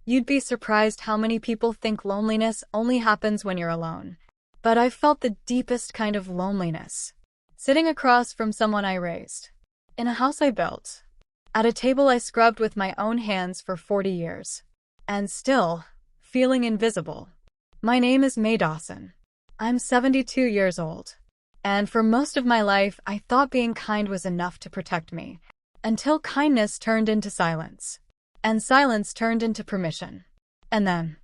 You'd be surprised how many people think loneliness only happens when you're alone. But I've felt the deepest kind of loneliness. Sitting across from someone I raised. In a house I built. At a table I scrubbed with my own hands for 40 years. And still, feeling invisible. My name is Mae Dawson. I'm 72 years old. And for most of my life, I thought being kind was enough to protect me. Until kindness turned into silence. And silence turned into permission. And then,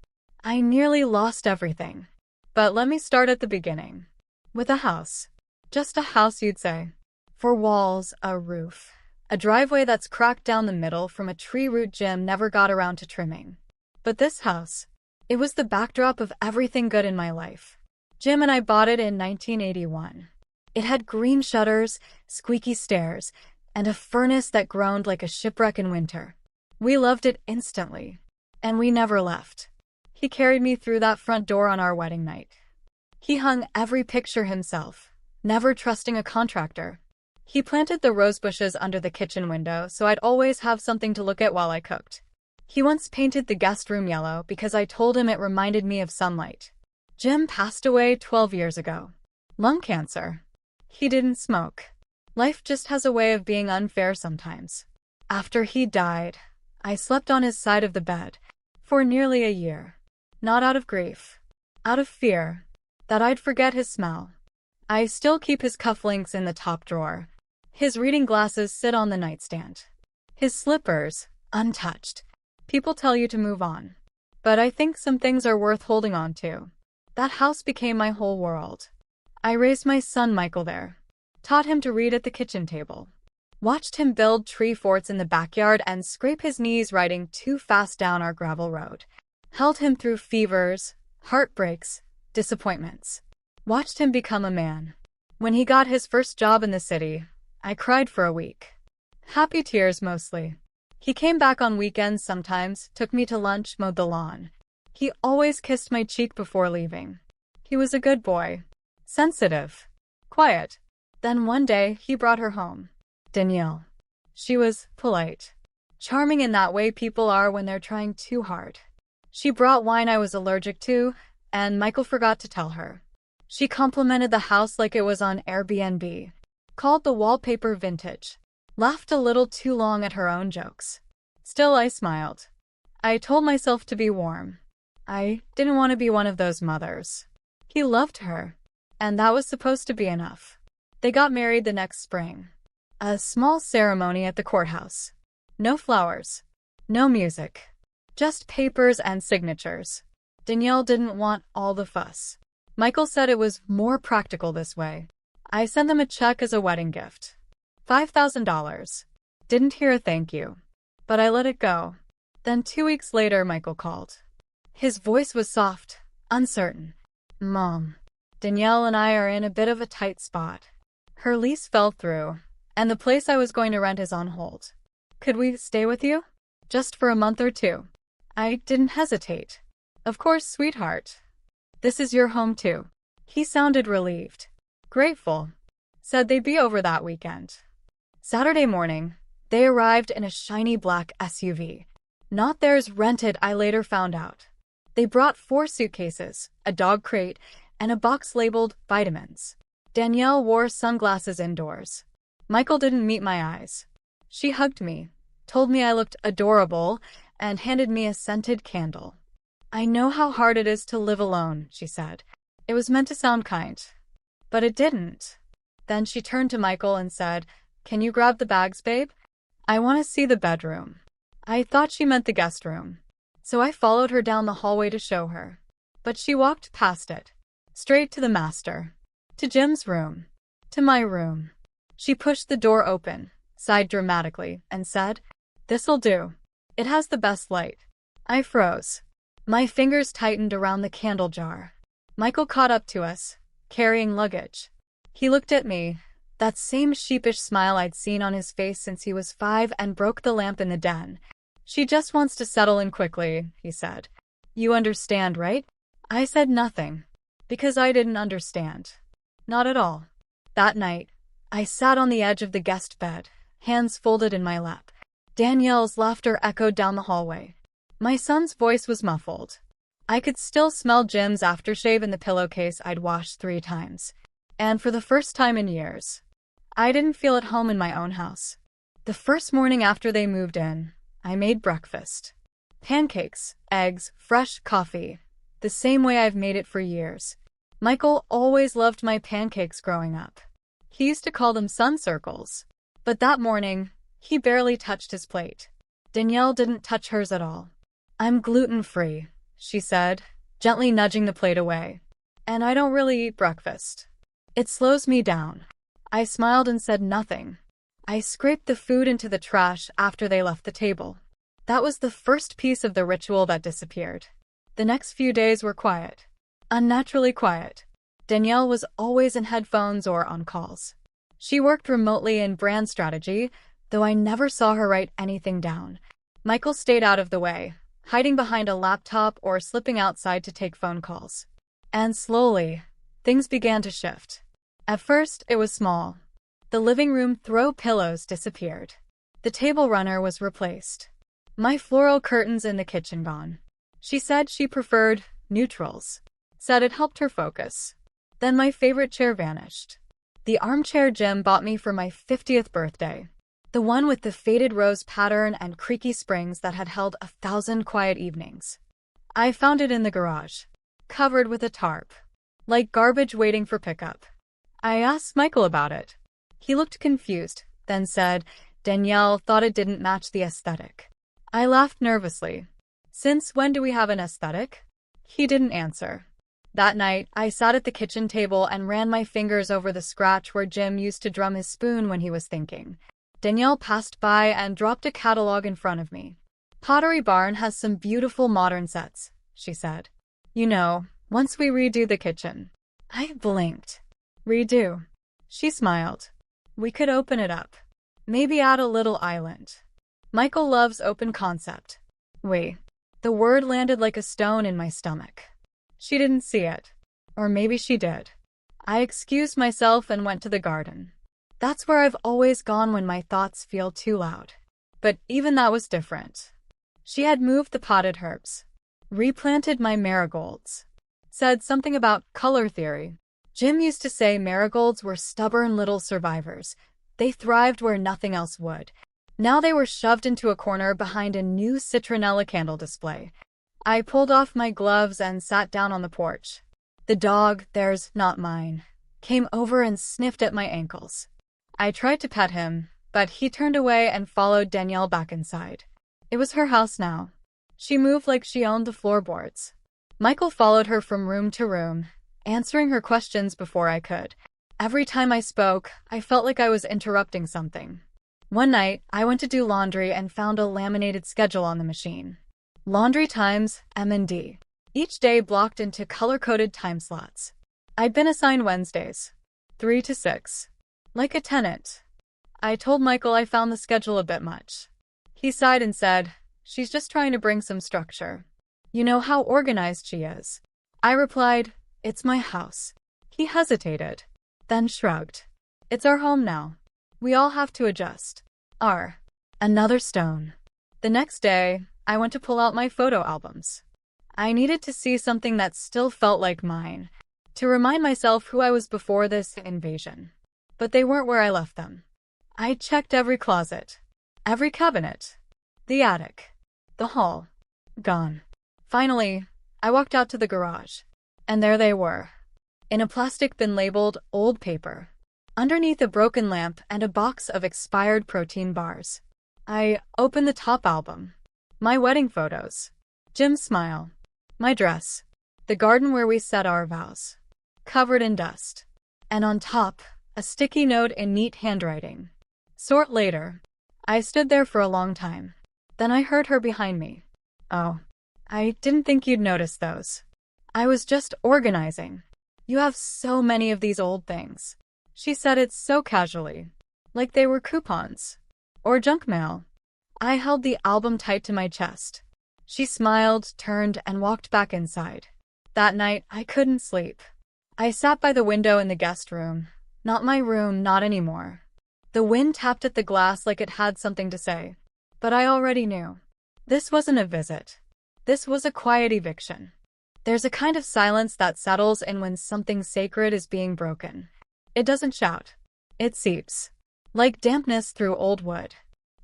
I nearly lost everything. But let me start at the beginning. With a house. Just a house, you'd say. 4 walls, a roof. A driveway that's cracked down the middle from a tree root Jim never got around to trimming. But this house, it was the backdrop of everything good in my life. Jim and I bought it in 1981. It had green shutters, squeaky stairs, and a furnace that groaned like a shipwreck in winter. We loved it instantly, and we never left. He carried me through that front door on our wedding night. He hung every picture himself, never trusting a contractor. He planted the rose bushes under the kitchen window so I'd always have something to look at while I cooked. He once painted the guest room yellow because I told him it reminded me of sunlight. Jim passed away 12 years ago. Lung cancer. He didn't smoke. Life just has a way of being unfair sometimes. After he died, I slept on his side of the bed for nearly a year. Not out of grief, out of fear that I'd forget his smell. I still keep his cufflinks in the top drawer. His reading glasses sit on the nightstand. His slippers, untouched. People tell you to move on. But I think some things are worth holding on to. That house became my whole world. I raised my son Michael there. Taught him to read at the kitchen table. Watched him build tree forts in the backyard and scrape his knees riding too fast down our gravel road. Held him through fevers, heartbreaks, disappointments. Watched him become a man. When he got his first job in the city, I cried for a week. Happy tears mostly. He came back on weekends sometimes, took me to lunch, mowed the lawn. He always kissed my cheek before leaving. He was a good boy. Sensitive. Quiet. Then one day, he brought her home. Danielle. She was polite. Charming in that way people are when they're trying too hard. She brought wine I was allergic to, and Michael forgot to tell her. She complimented the house like it was on Airbnb. Called the wallpaper vintage. Laughed a little too long at her own jokes. Still, I smiled. I told myself to be warm. I didn't want to be one of those mothers. He loved her, and that was supposed to be enough. They got married the next spring. A small ceremony at the courthouse. No flowers. No music. Just papers and signatures. Danielle didn't want all the fuss. Michael said it was more practical this way. I sent them a check as a wedding gift. $5,000. Didn't hear a thank you. But I let it go. Then 2 weeks later, Michael called. His voice was soft, uncertain. Mom, Danielle and I are in a bit of a tight spot. Her lease fell through, and the place I was going to rent is on hold. Could we stay with you? Just for a month or 2. I didn't hesitate. Of course, sweetheart. This is your home too. He sounded relieved. Grateful. Said they'd be over that weekend. Saturday morning, they arrived in a shiny black SUV. Not theirs, rented, I later found out. They brought 4 suitcases, a dog crate, and a box labeled vitamins. Danielle wore sunglasses indoors. Michael didn't meet my eyes. She hugged me, told me I looked adorable, and handed me a scented candle. I know how hard it is to live alone, she said. It was meant to sound kind. But it didn't. Then she turned to Michael and said, "Can you grab the bags, babe? I want to see the bedroom." I thought she meant the guest room. So I followed her down the hallway to show her. But she walked past it. Straight to the master. To Jim's room. To my room. She pushed the door open, sighed dramatically, and said, "This'll do. It has the best light." I froze. My fingers tightened around the candle jar. Michael caught up to us, carrying luggage. He looked at me, that same sheepish smile I'd seen on his face since he was 5, and broke the lamp in the den. "She just wants to settle in quickly," he said. "You understand, right?" I said nothing, because I didn't understand. Not at all. That night, I sat on the edge of the guest bed, hands folded in my lap. Danielle's laughter echoed down the hallway. My son's voice was muffled. I could still smell Jim's aftershave in the pillowcase I'd washed 3 times. And for the first time in years, I didn't feel at home in my own house. The first morning after they moved in, I made breakfast. Pancakes, eggs, fresh coffee. The same way I've made it for years. Michael always loved my pancakes growing up. He used to call them sun circles. But that morning, he barely touched his plate. Danielle didn't touch hers at all. "I'm gluten-free," she said, gently nudging the plate away. "And I don't really eat breakfast. It slows me down." I smiled and said nothing. I scraped the food into the trash after they left the table. That was the first piece of the ritual that disappeared. The next few days were quiet. Unnaturally quiet. Danielle was always in headphones or on calls. She worked remotely in brand strategy, though I never saw her write anything down. Michael stayed out of the way, hiding behind a laptop or slipping outside to take phone calls. And slowly, things began to shift. At first, it was small. The living room throw pillows disappeared. The table runner was replaced. My floral curtains in the kitchen gone. She said she preferred neutrals. Said it helped her focus. Then my favorite chair vanished. The armchair Jim bought me for my 50th birthday. The one with the faded rose pattern and creaky springs that had held 1,000 quiet evenings. I found it in the garage, covered with a tarp, like garbage waiting for pickup. I asked Michael about it. He looked confused, then said Danielle thought it didn't match the aesthetic. I laughed nervously. "Since when do we have an aesthetic?" He didn't answer. That night, I sat at the kitchen table and ran my fingers over the scratch where Jim used to drum his spoon when he was thinking. Danielle passed by and dropped a catalog in front of me. "Pottery Barn has some beautiful modern sets," she said. "You know, once we redo the kitchen." I blinked. "Redo?" She smiled. "We could open it up. Maybe add a little island." Michael loves open concept. Wait. The word landed like a stone in my stomach. She didn't see it. Or maybe she did. I excused myself and went to the garden. That's where I've always gone when my thoughts feel too loud. But even that was different. She had moved the potted herbs. Replanted my marigolds. Said something about color theory. Jim used to say marigolds were stubborn little survivors. They thrived where nothing else would. Now they were shoved into a corner behind a new citronella candle display. I pulled off my gloves and sat down on the porch. The dog, theirs, not mine, came over and sniffed at my ankles. I tried to pet him, but he turned away and followed Danielle back inside. It was her house now. She moved like she owned the floorboards. Michael followed her from room to room, answering her questions before I could. Every time I spoke, I felt like I was interrupting something. One night, I went to do laundry and found a laminated schedule on the machine. Laundry times, M&D. Each day blocked into color-coded time slots. I'd been assigned Wednesdays, 3 to 6. Like a tenant. I told Michael I found the schedule a bit much. He sighed and said, "She's just trying to bring some structure. You know how organized she is." I replied, "It's my house." He hesitated, then shrugged. "It's our home now. We all have to adjust." Another stone. The next day, I went to pull out my photo albums. I needed to see something that still felt like mine, to remind myself who I was before this invasion. But they weren't where I left them. I checked every closet, every cabinet, the attic, the hall. Gone. Finally, I walked out to the garage, and there they were, in a plastic bin labeled old paper, underneath a broken lamp and a box of expired protein bars. I opened the top album. My wedding photos. Jim's smile. My dress. The garden where we said our vows. Covered in dust. And on top, a sticky note in neat handwriting. Sort later. I stood there for a long time. Then I heard her behind me. "Oh, I didn't think you'd notice those. I was just organizing. You have so many of these old things." She said it so casually, like they were coupons. Or junk mail. I held the album tight to my chest. She smiled, turned, and walked back inside. That night, I couldn't sleep. I sat by the window in the guest room. Not my room, not anymore. The wind tapped at the glass like it had something to say. But I already knew. This wasn't a visit. This was a quiet eviction. There's a kind of silence that settles in when something sacred is being broken. It doesn't shout. It seeps. Like dampness through old wood.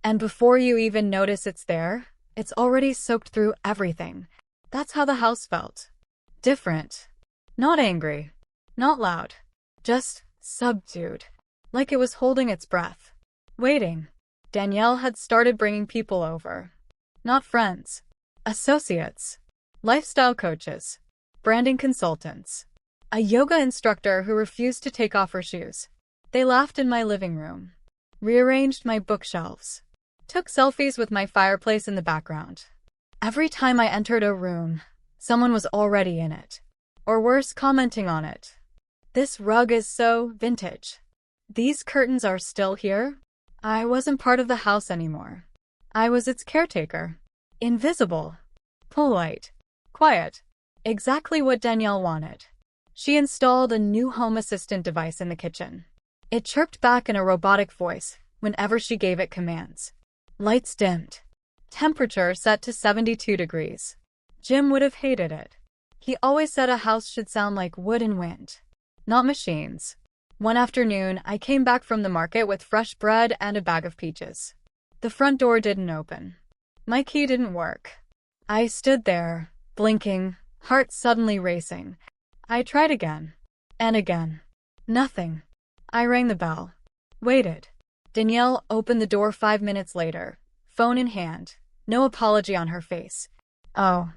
And before you even notice it's there, it's already soaked through everything. That's how the house felt. Different. Not angry. Not loud. Just subdued. Like it was holding its breath. Waiting. Danielle had started bringing people over. Not friends. Associates. Lifestyle coaches. Branding consultants. A yoga instructor who refused to take off her shoes. They laughed in my living room. Rearranged my bookshelves. Took selfies with my fireplace in the background. Every time I entered a room, someone was already in it. Or worse, commenting on it. This rug is so vintage. These curtains are still here? I wasn't part of the house anymore. I was its caretaker. Invisible. Polite. Quiet. Exactly what Danielle wanted. She installed a new home assistant device in the kitchen. It chirped back in a robotic voice whenever she gave it commands. Lights dimmed. Temperature set to 72 degrees. Jim would have hated it. He always said a house should sound like wood and wind, not machines. One afternoon, I came back from the market with fresh bread and a bag of peaches. The front door didn't open. My key didn't work. I stood there, blinking, heart suddenly racing. I tried again. And again. Nothing. I rang the bell. Waited. Danielle opened the door 5 minutes later, phone in hand, no apology on her face. Oh,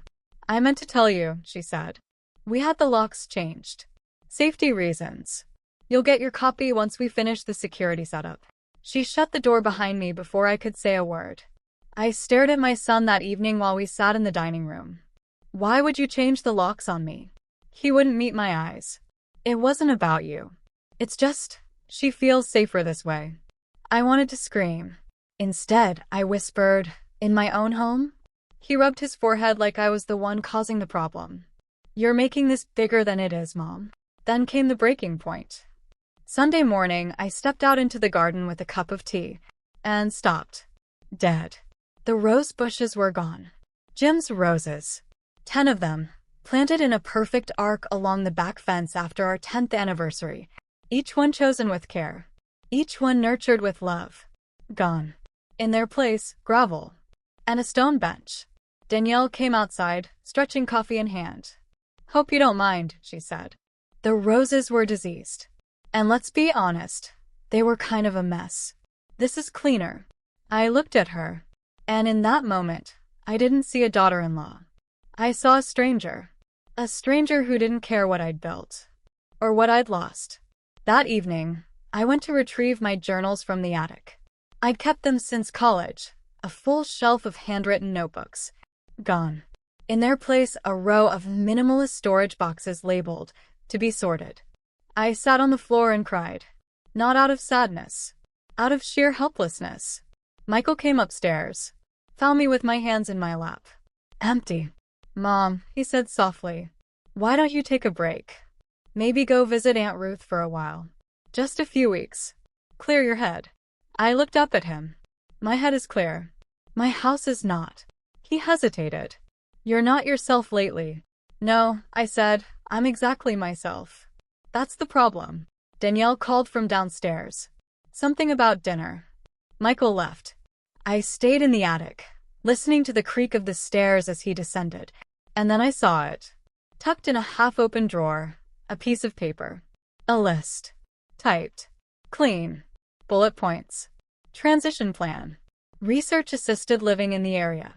I meant to tell you, she said. We had the locks changed. Safety reasons. You'll get your copy once we finish the security setup. She shut the door behind me before I could say a word. I stared at my son that evening while we sat in the dining room. Why would you change the locks on me? He wouldn't meet my eyes. It wasn't about you. It's just, she feels safer this way. I wanted to scream. Instead, I whispered, in my own home? He rubbed his forehead like I was the one causing the problem. You're making this bigger than it is, Mom. Then came the breaking point. Sunday morning, I stepped out into the garden with a cup of tea, and stopped. Dead. The rose bushes were gone. Jim's roses. 10 of them, planted in a perfect arc along the back fence after our 10th anniversary. Each one chosen with care. Each one nurtured with love. Gone. In their place, gravel. And a stone bench. Danielle came outside, stretching coffee in hand. Hope you don't mind, she said. The roses were diseased. And let's be honest, they were kind of a mess. This is cleaner. I looked at her. And in that moment, I didn't see a daughter-in-law. I saw a stranger. A stranger who didn't care what I'd built. Or what I'd lost. That evening, I went to retrieve my journals from the attic. I'd kept them since college, a full shelf of handwritten notebooks. Gone. In their place, a row of minimalist storage boxes labeled, to be sorted. I sat on the floor and cried. Not out of sadness. Out of sheer helplessness. Michael came upstairs. Found me with my hands in my lap. Empty. Mom, he said softly. Why don't you take a break? Maybe go visit Aunt Ruth for a while. Just a few weeks. Clear your head. I looked up at him. My head is clear. My house is not. He hesitated. You're not yourself lately. No, I said, I'm exactly myself. That's the problem. Danielle called from downstairs. Something about dinner. Michael left. I stayed in the attic, listening to the creak of the stairs as he descended, and then I saw it. Tucked in a half-open drawer, a piece of paper. A list. Typed. Clean. Bullet points. Transition plan. Research assisted living in the area.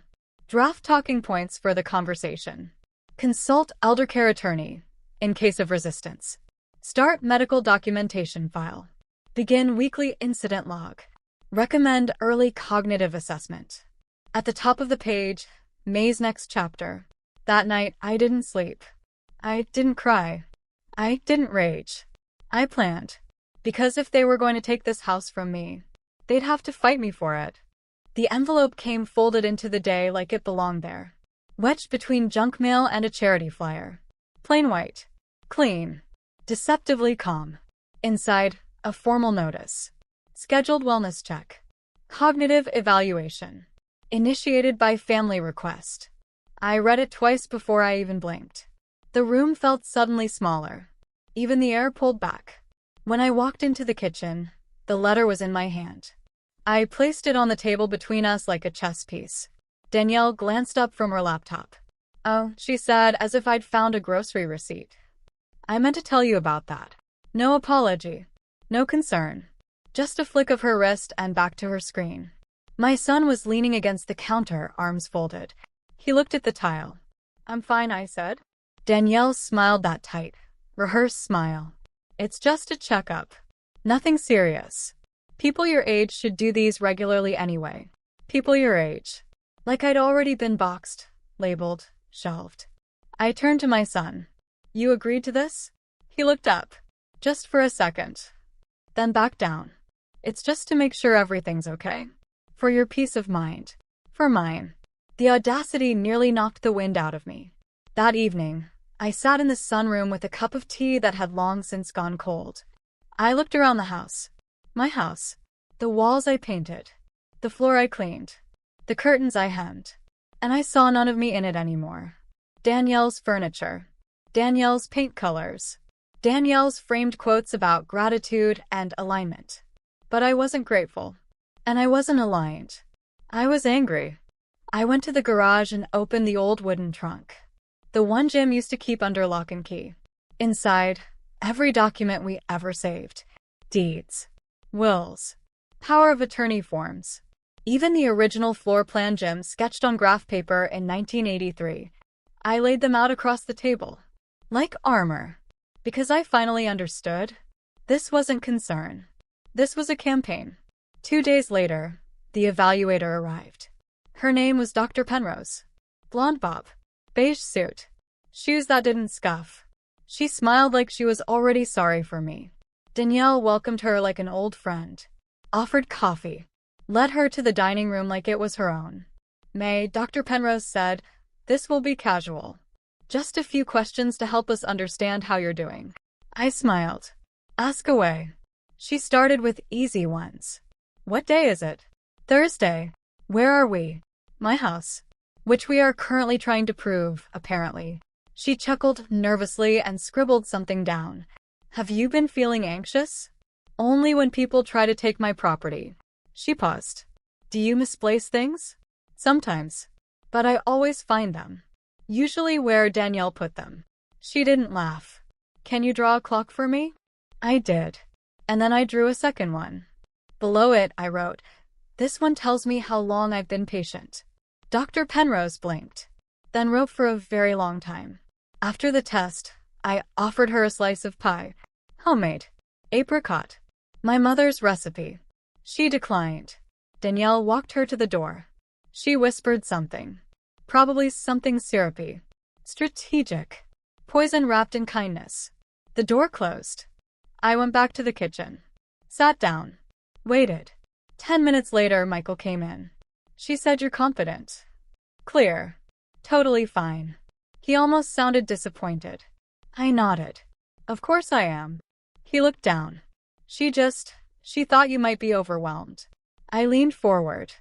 Draft talking points for the conversation. Consult eldercare attorney, in case of resistance. Start medical documentation file. Begin weekly incident log. Recommend early cognitive assessment. At the top of the page, May's next chapter. That night, I didn't sleep. I didn't cry. I didn't rage. I planned. Because if they were going to take this house from me, they'd have to fight me for it. The envelope came folded into the day like it belonged there. Wedged between junk mail and a charity flyer. Plain white. Clean. Deceptively calm. Inside, a formal notice. Scheduled wellness check. Cognitive evaluation. Initiated by family request. I read it twice before I even blinked. The room felt suddenly smaller. Even the air pulled back. When I walked into the kitchen, the letter was in my hand. I placed it on the table between us like a chess piece. Danielle glanced up from her laptop. "Oh," she said, as if I'd found a grocery receipt. "I meant to tell you about that." No apology. No concern. Just a flick of her wrist and back to her screen. My son was leaning against the counter, arms folded. He looked at the tile. "I'm fine," I said. Danielle smiled that tight, rehearsed smile. "It's just a checkup. Nothing serious. People your age should do these regularly anyway." People your age. Like I'd already been boxed, labeled, shelved. I turned to my son. "You agreed to this?" He looked up. Just for a second. Then back down. "It's just to make sure everything's okay. For your peace of mind. For mine." The audacity nearly knocked the wind out of me. That evening, I sat in the sunroom with a cup of tea that had long since gone cold. I looked around the house. My house. The walls I painted. The floor I cleaned. The curtains I hemmed. And I saw none of me in it anymore. Danielle's furniture. Danielle's paint colors. Danielle's framed quotes about gratitude and alignment. But I wasn't grateful. And I wasn't aligned. I was angry. I went to the garage and opened the old wooden trunk. The one Jim used to keep under lock and key. Inside, every document we ever saved. Deeds. Wills. Power of attorney forms. Even the original floor plan Jim sketched on graph paper in 1983. I laid them out across the table. Like armor. Because I finally understood. This wasn't concern. This was a campaign. 2 days later, the evaluator arrived. Her name was Dr. Penrose. Blonde bob. Beige suit. Shoes that didn't scuff. She smiled like she was already sorry for me. Danielle welcomed her like an old friend. Offered coffee. Led her to the dining room like it was her own. "May," Dr. Penrose said, "this will be casual. Just a few questions to help us understand how you're doing." I smiled. "Ask away." She started with easy ones. "What day is it?" "Thursday." "Where are we?" "My house." "Which we are currently trying to prove, apparently." She chuckled nervously and scribbled something down. "Have you been feeling anxious?" "Only when people try to take my property." She paused. "Do you misplace things?" "Sometimes. But I always find them. Usually where Danielle put them." She didn't laugh. "Can you draw a clock for me?" I did. And then I drew a second one. Below it, I wrote, "This one tells me how long I've been patient." Dr. Penrose blinked, then wrote for a very long time. After the test, I offered her a slice of pie. Homemade. Apricot. My mother's recipe. She declined. Danielle walked her to the door. She whispered something. Probably something syrupy. Strategic. Poison wrapped in kindness. The door closed. I went back to the kitchen. Sat down. Waited. 10 minutes later, Michael came in. She said, "You're confident." "Clear. Totally fine." He almost sounded disappointed. I nodded. "Of course I am." He looked down. She thought you might be overwhelmed." I leaned forward.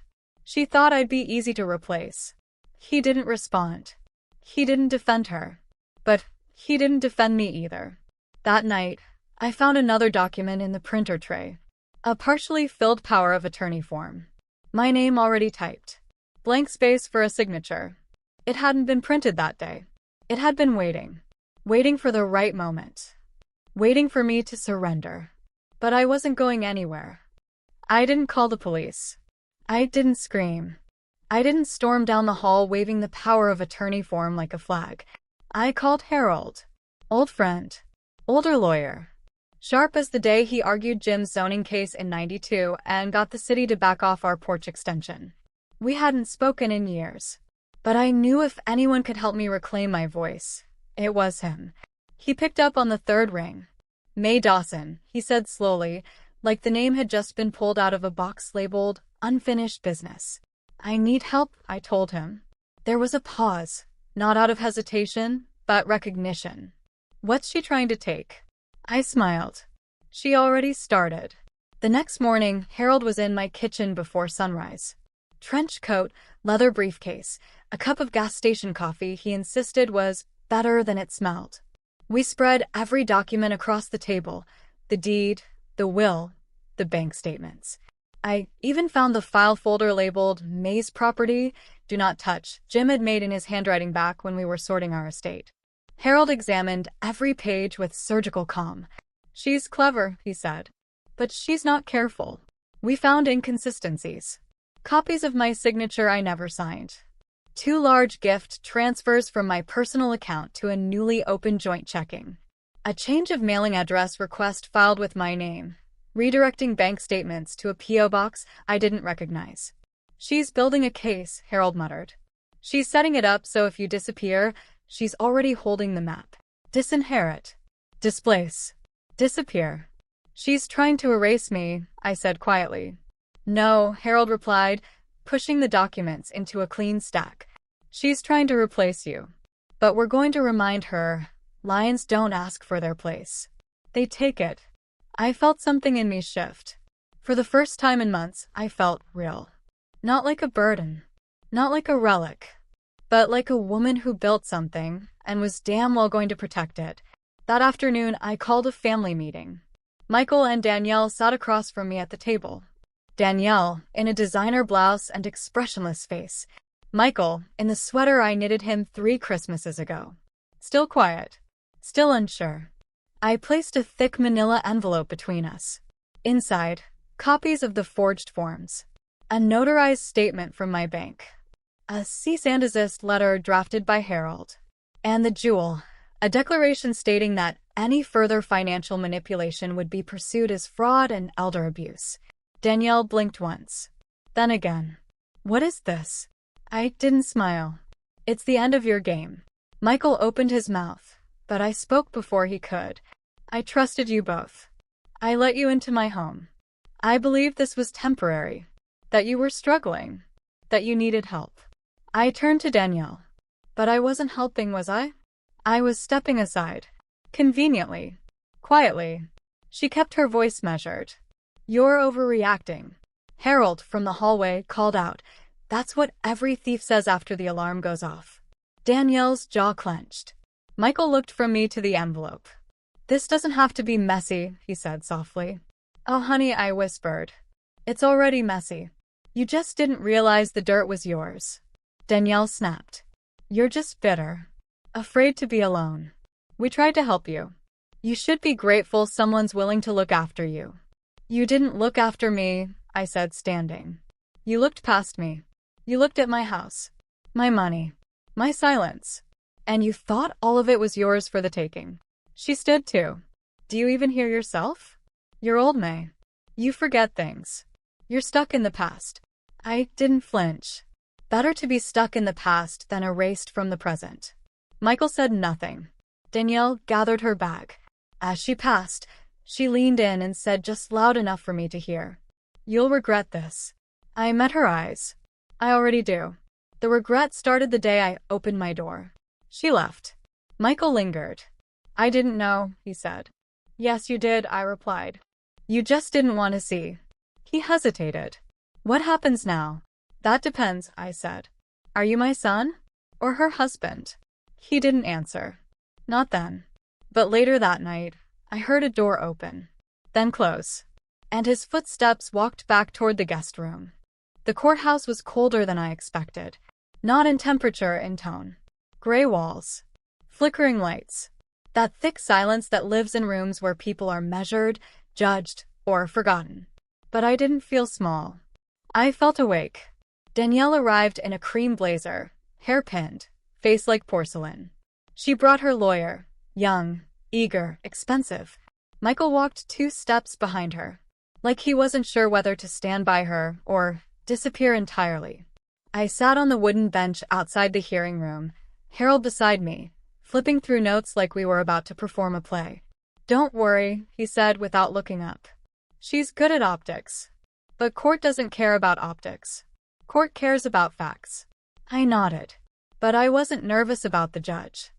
"She thought I'd be easy to replace." He didn't respond. He didn't defend her. But he didn't defend me either. That night, I found another document in the printer tray. A partially filled power of attorney form. My name already typed. Blank space for a signature. It hadn't been printed that day. It had been waiting. Waiting for the right moment. Waiting for me to surrender. But I wasn't going anywhere. I didn't call the police. I didn't scream. I didn't storm down the hall waving the power of attorney form like a flag. I called Harold. Old friend. Older lawyer. Sharp as the day he argued Jim's zoning case in '92 and got the city to back off our porch extension. We hadn't spoken in years. But I knew if anyone could help me reclaim my voice, it was him. He picked up on the third ring. "May Dawson," he said slowly, like the name had just been pulled out of a box labeled unfinished business. "I need help," I told him. There was a pause, not out of hesitation, but recognition. "What's she trying to take?" I smiled. She already started. The next morning, Harold was in my kitchen before sunrise. Trench coat, leather briefcase, A cup of gas station coffee he insisted was better than it smelled. We spread every document across the table, the deed, the will, the bank statements. I even found the file folder labeled May's Property, Do Not Touch, Jim had made in his handwriting back when we were sorting our estate. Harold examined every page with surgical calm. "She's clever," he said, "but she's not careful." We found inconsistencies. Copies of my signature I never signed. 2 large gift transfers from my personal account to a newly opened joint checking. A change of mailing address request filed with my name, redirecting bank statements to a P.O. box I didn't recognize. "She's building a case," Harold muttered. "She's setting it up so if you disappear, she's already holding the map. Disinherit. Displace. Disappear. She's trying to erase me," I said quietly. "No," Harold replied, pushing the documents into a clean stack. "She's trying to replace you. But we're going to remind her, lions don't ask for their place. They take it." I felt something in me shift. For the first time in months, I felt real. Not like a burden. Not like a relic. But like a woman who built something and was damn well going to protect it. That afternoon, I called a family meeting. Michael and Danielle sat across from me at the table. Danielle, in a designer blouse and expressionless face. Michael, in the sweater I knitted him 3 Christmases ago. Still quiet. Still unsure. I placed a thick manila envelope between us. Inside, copies of the forged forms. A notarized statement from my bank. A cease and desist letter drafted by Harold. And the jewel, a declaration stating that any further financial manipulation would be pursued as fraud and elder abuse. Danielle blinked once. Then again. "What is this?" I didn't smile. "It's the end of your game." Michael opened his mouth, but I spoke before he could. "I trusted you both. I let you into my home. I believed this was temporary, that you were struggling, that you needed help." I turned to Danielle. But I wasn't helping, was I? I was stepping aside. Conveniently. Quietly. She kept her voice measured. "You're overreacting." Harold, from the hallway, called out. "That's what every thief says after the alarm goes off." Danielle's jaw clenched. Michael looked from me to the envelope. "This doesn't have to be messy," he said softly. "Oh, honey," I whispered. "It's already messy. You just didn't realize the dirt was yours." Danielle snapped. "You're just bitter. Afraid to be alone. We tried to help you. You should be grateful someone's willing to look after you." "You didn't look after me," I said, standing. "You looked past me. You looked at my house, my money, my silence, and you thought all of it was yours for the taking." She stood too. "Do you even hear yourself? You're old, May. You forget things. You're stuck in the past." I didn't flinch. Better to be stuck in the past than erased from the present. Michael said nothing. Danielle gathered her bag. As she passed, she leaned in and said just loud enough for me to hear, "You'll regret this." I met her eyes. "I already do." The regret started the day I opened my door. She left. Michael lingered. "I didn't know," he said. "Yes, you did," I replied. "You just didn't want to see." He hesitated. "What happens now?" "That depends," I said. "Are you my son? Or her husband?" He didn't answer. Not then. But later that night, I heard a door open, then close, and his footsteps walked back toward the guest room. The courthouse was colder than I expected. Not in temperature, in tone. Gray walls. Flickering lights. That thick silence that lives in rooms where people are measured, judged, or forgotten. But I didn't feel small. I felt awake. Danielle arrived in a cream blazer, hair pinned, face like porcelain. She brought her lawyer, young, eager, expensive. Michael walked 2 steps behind her, like he wasn't sure whether to stand by her or disappear entirely. I sat on the wooden bench outside the hearing room, Harold beside me, flipping through notes like we were about to perform a play. "Don't worry," he said without looking up. "She's good at optics. But court doesn't care about optics. Court cares about facts." I nodded. But I wasn't nervous about the judge.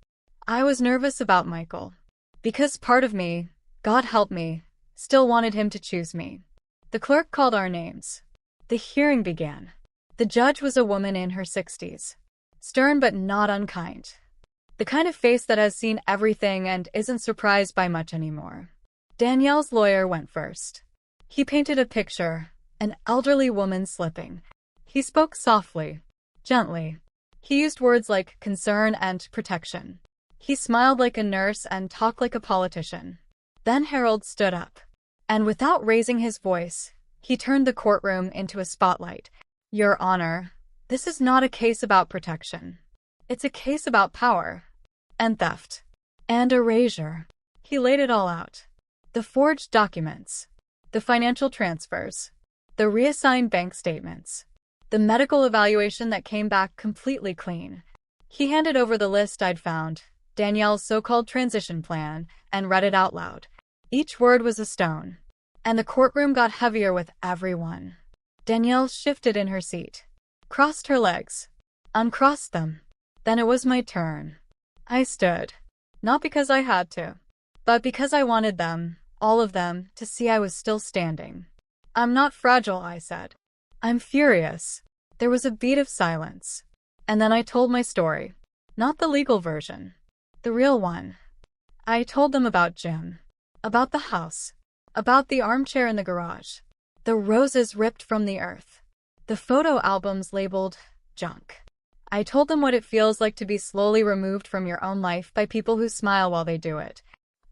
I was nervous about Michael. Because part of me, God help me, still wanted him to choose me. The clerk called our names. The hearing began. The judge was a woman in her 60s. Stern but not unkind. The kind of face that has seen everything and isn't surprised by much anymore. Danielle's lawyer went first. He painted a picture, an elderly woman slipping. He spoke softly, gently. He used words like concern and protection. He smiled like a nurse and talked like a politician. Then Harold stood up. And without raising his voice, he turned the courtroom into a spotlight. Your Honor, this is not a case about protection. It's a case about power. And theft. And erasure. He laid it all out. The forged documents. The financial transfers. The reassigned bank statements. The medical evaluation that came back completely clean. He handed over the list I'd found, Danielle's so-called transition plan, and read it out loud. Each word was a stone. And the courtroom got heavier with every one. Danielle shifted in her seat. Crossed her legs. Uncrossed them. Then it was my turn. I stood. Not because I had to, but because I wanted them, all of them, to see I was still standing. I'm not fragile, I said. I'm furious. There was a beat of silence. And then I told my story. Not the legal version. The real one. I told them about Jim. About the house. About the armchair in the garage. The roses ripped from the earth. The photo albums labeled junk. I told them what it feels like to be slowly removed from your own life by people who smile while they do it.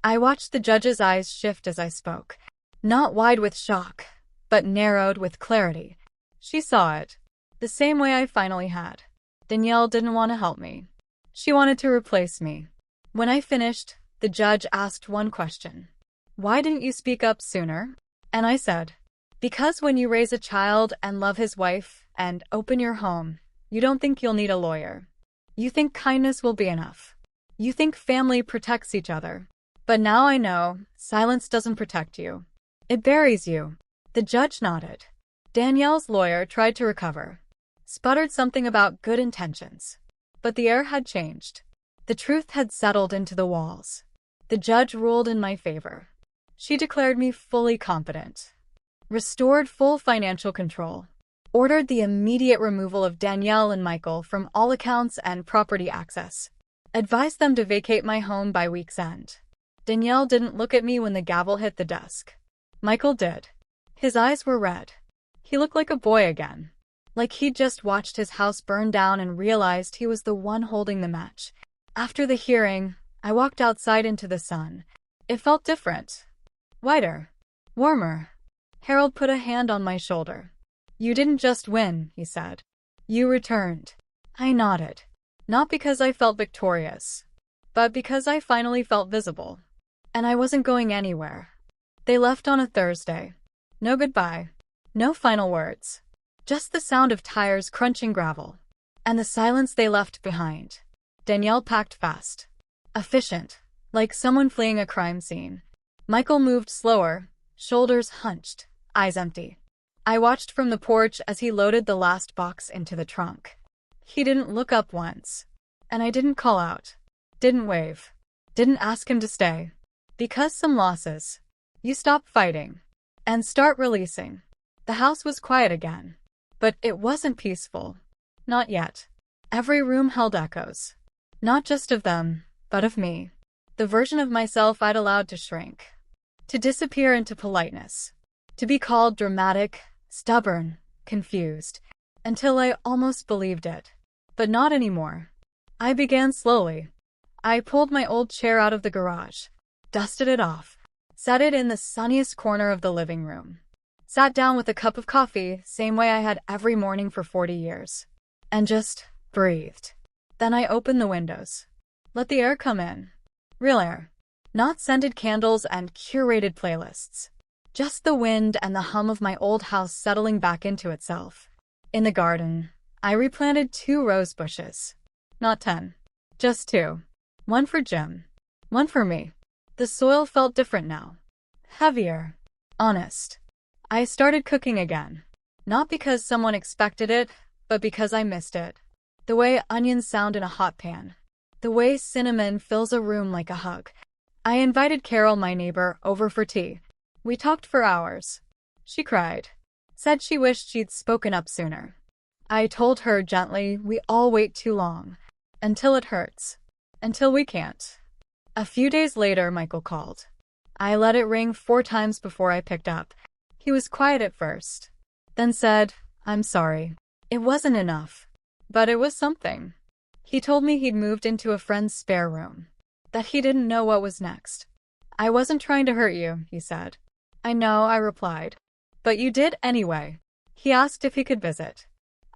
I watched the judge's eyes shift as I spoke. Not wide with shock, but narrowed with clarity. She saw it. The same way I finally had. Danielle didn't want to help me. She wanted to replace me. When I finished, the judge asked one question. Why didn't you speak up sooner? And I said, because when you raise a child and love his wife and open your home, you don't think you'll need a lawyer. You think kindness will be enough. You think family protects each other. But now I know, silence doesn't protect you. It buries you. The judge nodded. Danielle's lawyer tried to recover. Sputtered something about good intentions. But the air had changed. The truth had settled into the walls. The judge ruled in my favor. She declared me fully competent. Restored full financial control. Ordered the immediate removal of Danielle and Michael from all accounts and property access. Advised them to vacate my home by week's end. Danielle didn't look at me when the gavel hit the desk. Michael did. His eyes were red. He looked like a boy again. Like he'd just watched his house burn down and realized he was the one holding the match. After the hearing, I walked outside into the sun. It felt different. Whiter. Warmer. Harold put a hand on my shoulder. You didn't just win, he said. You returned. I nodded. Not because I felt victorious, but because I finally felt visible. And I wasn't going anywhere. They left on a Thursday. No goodbye. No final words. Just the sound of tires crunching gravel. And the silence they left behind. Danielle packed fast. Efficient. Like someone fleeing a crime scene. Michael moved slower, shoulders hunched, eyes empty. I watched from the porch as he loaded the last box into the trunk. He didn't look up once. And I didn't call out. Didn't wave. Didn't ask him to stay. Because some losses. You stop fighting. And start releasing. The house was quiet again. But it wasn't peaceful. Not yet. Every room held echoes. Not just of them, but of me. The version of myself I'd allowed to shrink. To disappear into politeness. To be called dramatic, stubborn, confused. Until I almost believed it. But not anymore. I began slowly. I pulled my old chair out of the garage. Dusted it off. Set it in the sunniest corner of the living room. Sat down with a cup of coffee, same way I had every morning for 40 years. And just breathed. Then I opened the windows. Let the air come in. Real air. Not scented candles and curated playlists. Just the wind and the hum of my old house settling back into itself. In the garden, I replanted 2 rose bushes. Not 10. Just 2. One for Jim. One for me. The soil felt different now. Heavier. Honest. I started cooking again. Not because someone expected it, but because I missed it. The way onions sound in a hot pan. The way cinnamon fills a room like a hug. I invited Carol, my neighbor, over for tea. We talked for hours. She cried. Said she wished she'd spoken up sooner. I told her gently, we all wait too long. Until it hurts. Until we can't. A few days later, Michael called. I let it ring 4 times before I picked up. He was quiet at first, then said, I'm sorry. It wasn't enough, but it was something. He told me he'd moved into a friend's spare room, that he didn't know what was next. I wasn't trying to hurt you, he said. I know, I replied. But you did anyway. He asked if he could visit.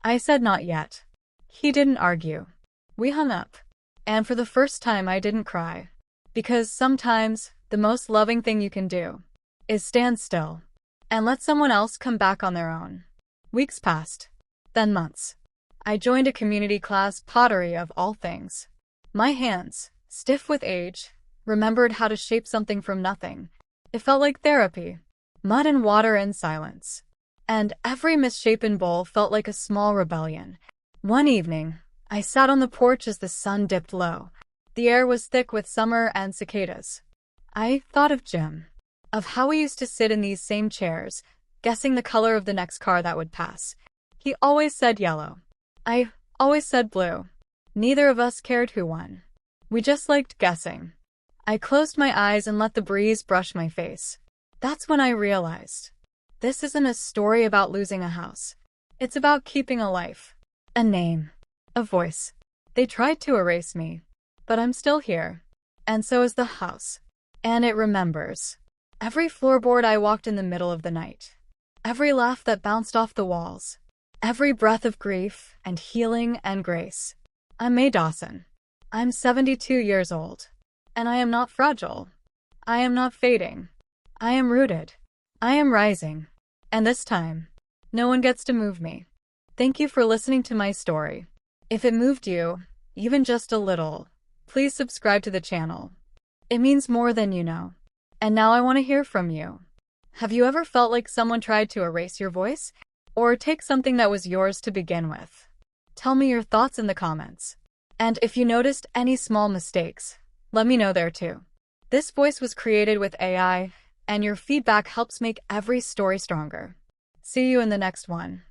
I said not yet. He didn't argue. We hung up. And for the first time I didn't cry. Because sometimes, the most loving thing you can do is stand still and let someone else come back on their own. Weeks passed. Then months. I joined a community class, pottery of all things. My hands, stiff with age, remembered how to shape something from nothing. It felt like therapy. Mud and water and silence. And every misshapen bowl felt like a small rebellion. One evening, I sat on the porch as the sun dipped low. The air was thick with summer and cicadas. I thought of Jim. Of how we used to sit in these same chairs, guessing the color of the next car that would pass. He always said yellow. I always said blue. Neither of us cared who won. We just liked guessing. I closed my eyes and let the breeze brush my face. That's when I realized. This isn't a story about losing a house. It's about keeping a life. A name. A voice. They tried to erase me. But I'm still here. And so is the house. And it remembers. Every floorboard I walked in the middle of the night. Every laugh that bounced off the walls. Every breath of grief and healing and grace. I'm Mae Dawson. I'm 72 years old. And I am not fragile. I am not fading. I am rooted. I am rising. And this time, no one gets to move me. Thank you for listening to my story. If it moved you, even just a little, please subscribe to the channel. It means more than you know. And now I want to hear from you. Have you ever felt like someone tried to erase your voice? Or take something that was yours to begin with? Tell me your thoughts in the comments. And if you noticed any small mistakes, let me know there too. This voice was created with AI, and your feedback helps make every story stronger. See you in the next one.